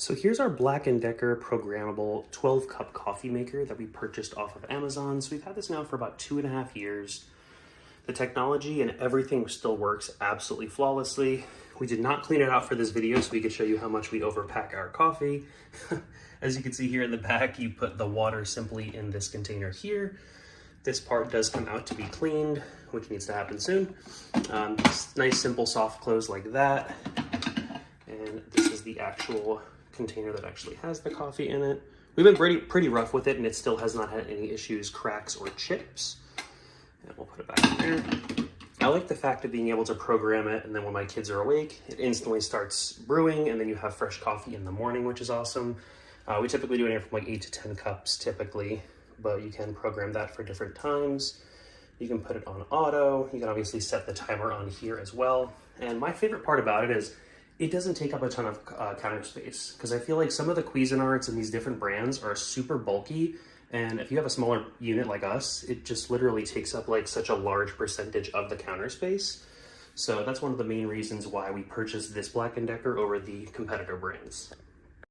So here's our BLACK+DECKER programmable 12 cup coffee maker that we purchased off of Amazon. So we've had this now for about 2.5 years. The technology and everything still works absolutely flawlessly. We did not clean it out for this video so we could show you how much we overpack our coffee. As you can see here in the back, you put the water simply in this container here. This part does come out to be cleaned, which needs to happen soon. Nice, simple, soft close like that. And this is the actual container that actually has the coffee in it. We've been pretty rough with it, and it still has not had any issues, cracks, or chips. And we'll put it back in there. I like the fact of being able to program it, and then when my kids are awake, it instantly starts brewing, and then you have fresh coffee in the morning, which is awesome. We typically do anywhere from like 8 to 10 cups typically, but you can program that for different times. You can put it on auto. You can obviously set the timer on here as well. And my favorite part about it is it doesn't take up a ton of counter space, because I feel like some of the Cuisinarts and these different brands are super bulky. And if you have a smaller unit like us, it just literally takes up like such a large percentage of the counter space. So that's one of the main reasons why we purchased this BLACK+DECKER over the competitor brands.